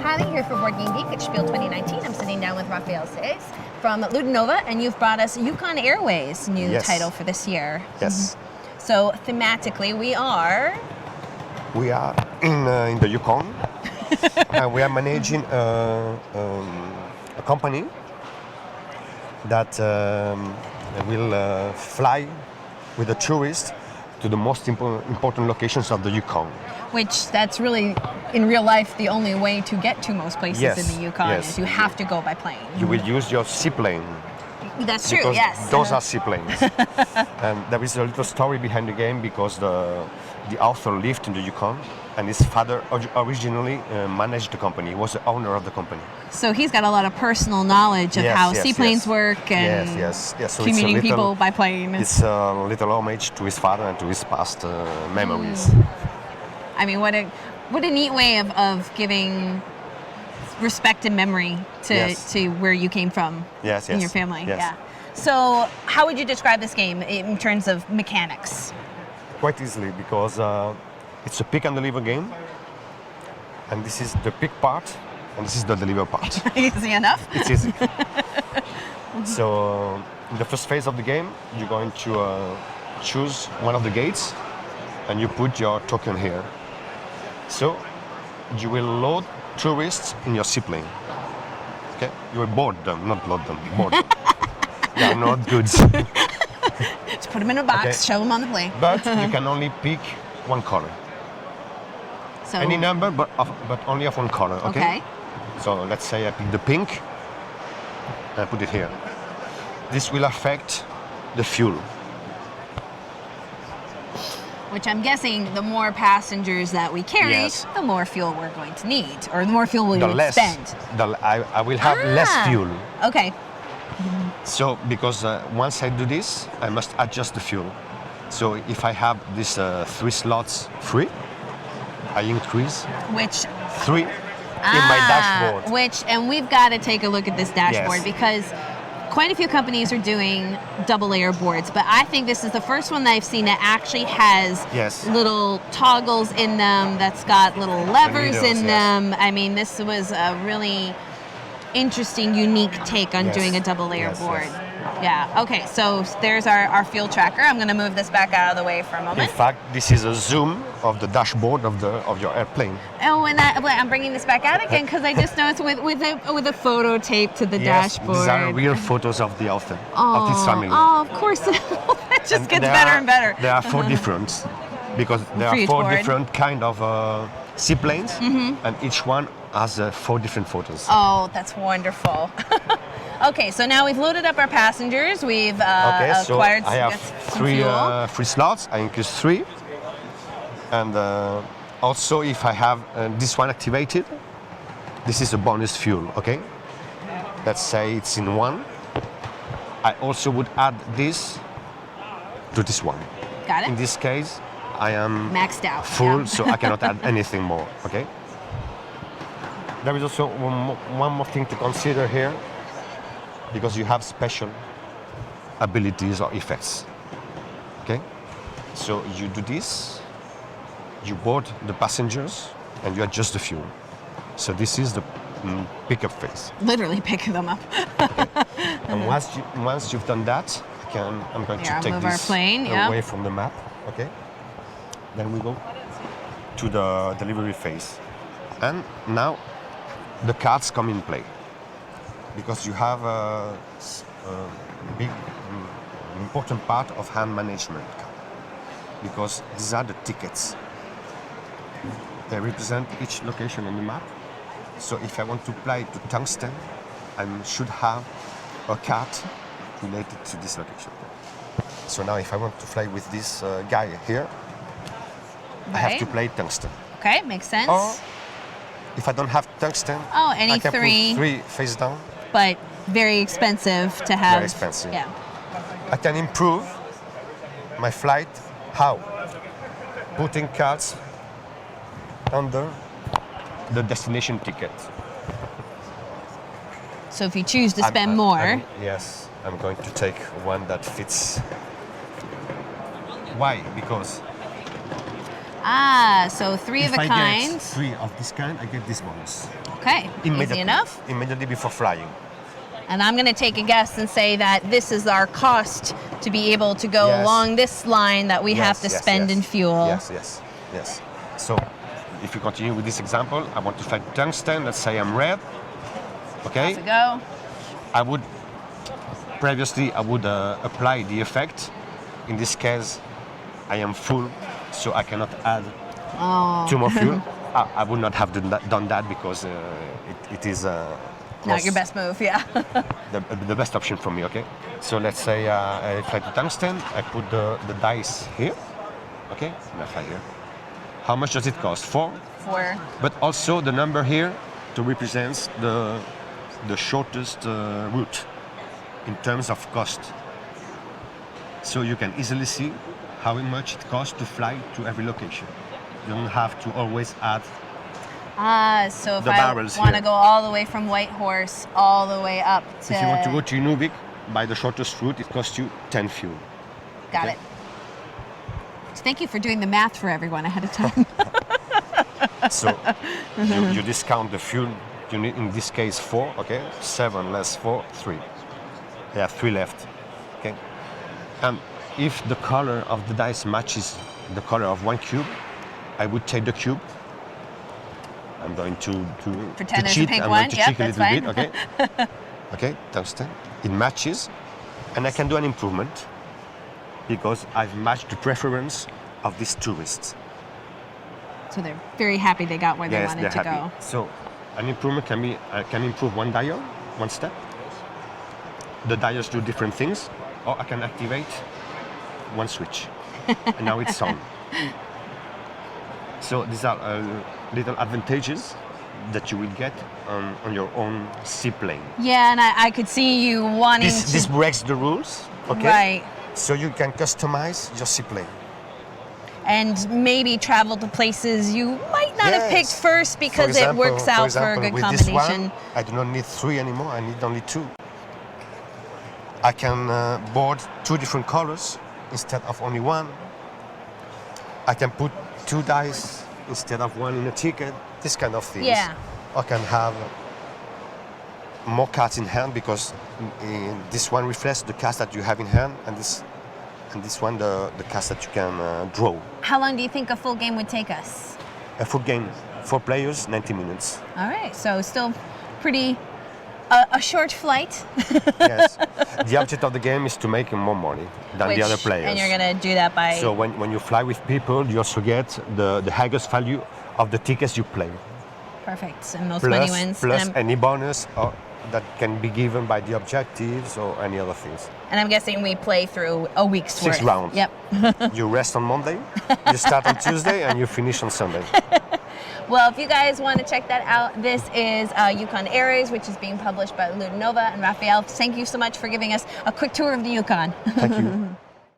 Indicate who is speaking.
Speaker 1: Patty here for BoardGameGeek at SPIEL 2019. I'm sitting down with Rafael Saez from Ludenova, and you've brought us Yukon Airways' new title for this year.
Speaker 2: Yes.
Speaker 1: So thematically, we are
Speaker 2: in the Yukon, and we are managing a company that will fly with the tourists to the most important locations of the Yukon.
Speaker 1: Which that's really, in real life, the only way to get to most places in the Yukon is you have to go by plane.
Speaker 2: You will use your seaplane.
Speaker 1: That's true,
Speaker 2: because
Speaker 1: yes.
Speaker 2: Those are seaplanes. And there is a little story behind the game because the author lived in the Yukon, and his father originally managed the company. He was the owner of the company.
Speaker 1: So he's got a lot of personal knowledge of how seaplanes work and
Speaker 2: So
Speaker 1: commuting people by plane.
Speaker 2: It's a little homage to his father and to his past memories.
Speaker 1: I mean, what a neat way of giving respect and memory to where you came from in your family.
Speaker 2: Yes.
Speaker 1: Yeah. So how would you describe this game in terms of mechanics?
Speaker 2: Quite easily, because it's a pick and deliver game, and this is the pick part, and this is the deliver part.
Speaker 1: Easy enough?
Speaker 2: It's easy. So in the first phase of the game, you're going to choose one of the gates, and you put your token here. So you will load tourists in your seaplane. Okay? You will board them, not load them, board them. They are not goods.
Speaker 1: Just put them in a box, show them on the plane.
Speaker 2: But you can only pick one color.
Speaker 1: So
Speaker 2: any number, but only of one color, okay? So let's say I pick the pink, and I put it here. This will affect the fuel.
Speaker 1: Which I'm guessing the more passengers that we carry, the more fuel we're going to need, or the more fuel we will spend.
Speaker 2: I will have less fuel.
Speaker 1: Okay.
Speaker 2: So, because once I do this, I must adjust the fuel. So if I have these 3 slots free, I increase
Speaker 1: which
Speaker 2: 3 in my dashboard.
Speaker 1: And we've got to take a look at this dashboard because quite a few companies are doing double layer boards, but I think this is the first one that I've seen that actually has little toggles in them, that's got little levers in them. I mean, this was a really interesting, unique take on doing a double layer board. Yeah, okay, so there's our fuel tracker. I'm going to move this back out of the way for a moment.
Speaker 2: In fact, this is a zoom of the dashboard of your airplane.
Speaker 1: Oh, and I'm bringing this back out again because I just noticed with a photo taped to the dashboard.
Speaker 2: These are real photos of the author, of his family.
Speaker 1: Oh, of course. It just gets better and better.
Speaker 2: There are 4 different, because there are 4 different kind of seaplanes, and each one has 4 different photos.
Speaker 1: Oh, that's wonderful. Okay, so now we've loaded up our passengers. We've acquired
Speaker 2: I have 3 slots. I increase 3. And also, if I have this one activated, this is a bonus fuel, okay? Let's say it's in 1. I also would add this to this one.
Speaker 1: Got it.
Speaker 2: In this case, I am
Speaker 1: maxed out.
Speaker 2: Full, so I cannot add anything more, okay? There is also one more thing to consider here, because you have special abilities or effects, okay? So you do this, you board the passengers, and you adjust the fuel. So this is the pickup phase.
Speaker 1: Literally picking them up.
Speaker 2: And once you've done that, I'm going to take this
Speaker 1: plane,
Speaker 2: away from the map, okay? Then we go to the delivery phase. And now the cards come in play, because you have a big, important part of hand management, because these are the tickets. They represent each location on the map. So if I want to fly to Tungsten, I should have a card related to this location. So now if I want to fly with this guy here, I have to play Tungsten.
Speaker 1: Okay, makes sense.
Speaker 2: Or if I don't have Tungsten,
Speaker 1: any
Speaker 2: I can put 3 face down.
Speaker 1: But very expensive to have.
Speaker 2: Very expensive.
Speaker 1: Yeah.
Speaker 2: I can improve my flight. How? Putting cards under the destination ticket.
Speaker 1: So if you choose to spend more.
Speaker 2: I'm going to take one that fits. Why? Because
Speaker 1: Ah, so three of a
Speaker 2: If I
Speaker 1: kind.
Speaker 2: get 3 of this kind, I get this bonus.
Speaker 1: Okay, easy enough.
Speaker 2: Immediately before flying.
Speaker 1: And I'm going to take a guess and say that this is our cost to be able to go along this line that we have to spend in fuel.
Speaker 2: Yes. So, if you continue with this example, I want to find tungsten. Let's say I'm red. Okay.
Speaker 1: Off we go.
Speaker 2: I would apply the effect. In this case, I am full, so I cannot add 2 more fuel. I would not have done that because it is
Speaker 1: not your best move, yeah.
Speaker 2: the best option for me, okay? So let's say I fly to tungsten, I put the dice here, okay? And I fly here. How much does it cost? 4?
Speaker 1: 4.
Speaker 2: But also the number here to represents the shortest route in terms of cost. So you can easily see how much it costs to fly to every location. You don't have to always add
Speaker 1: so if
Speaker 2: the
Speaker 1: I
Speaker 2: barrels
Speaker 1: want to
Speaker 2: here.
Speaker 1: go all the way from Whitehorse all the way up to...
Speaker 2: If you want to go to Inuvik, by the shortest route, it costs you 10 fuel.
Speaker 1: Got it. So thank you for doing the math for everyone ahead of time.
Speaker 2: So you discount the fuel. You need, in this case, 4, okay? 7 less 4, 3. I have 3 left, okay? And if the color of the dice matches the color of 1 cube, I would take the cube. I'm going to
Speaker 1: pretend
Speaker 2: cheat.
Speaker 1: There's a pink
Speaker 2: I'm
Speaker 1: one.
Speaker 2: going to
Speaker 1: Yep,
Speaker 2: cheat a
Speaker 1: that's
Speaker 2: little
Speaker 1: fine.
Speaker 2: bit, okay? Okay, tungsten. It matches, and I can do an improvement because I've matched the preference of these tourists.
Speaker 1: So they're very happy they got where they
Speaker 2: Yes,
Speaker 1: wanted
Speaker 2: they're
Speaker 1: to
Speaker 2: happy.
Speaker 1: go.
Speaker 2: So an improvement can be, I can improve 1 dial, 1 step. The dials do different things, or I can activate 1 switch. And now it's on. So these are little advantages that you will get on your own seaplane.
Speaker 1: Yeah, and I could see you wanting to...
Speaker 2: This breaks the rules, okay?
Speaker 1: Right.
Speaker 2: So you can customize your seaplane.
Speaker 1: And maybe travel to places you might not have picked first because it works out for a good
Speaker 2: with
Speaker 1: combination.
Speaker 2: This one, I do not need 3 anymore, I need only 2. I can board 2 different colors instead of only 1. I can put 2 dice instead of 1 in a ticket, this kind of things.
Speaker 1: Yeah.
Speaker 2: I can have more cards in hand because this one reflects the cards that you have in hand, and this one the cards that you can draw.
Speaker 1: How long do you think a full game would take us?
Speaker 2: A full game, 4 players, 90 minutes.
Speaker 1: All right, so still pretty a short flight.
Speaker 2: Yes. The object of the game is to make more money than the other players.
Speaker 1: And you're going to do that by...
Speaker 2: So when you fly with people, you also get the highest value of the tickets you play.
Speaker 1: Perfect, and most money wins.
Speaker 2: Plus any bonus that can be given by the objectives or any other things.
Speaker 1: And I'm guessing we play through a week's worth.
Speaker 2: 6 rounds.
Speaker 1: Yep.
Speaker 2: You rest on Monday, you start on Tuesday, and you finish on Sunday.
Speaker 1: Well, if you guys want to check that out, this is Yukon Airways, which is being published by Ludinova and Raphael. Thank you so much for giving us a quick tour of the Yukon.
Speaker 2: Thank you.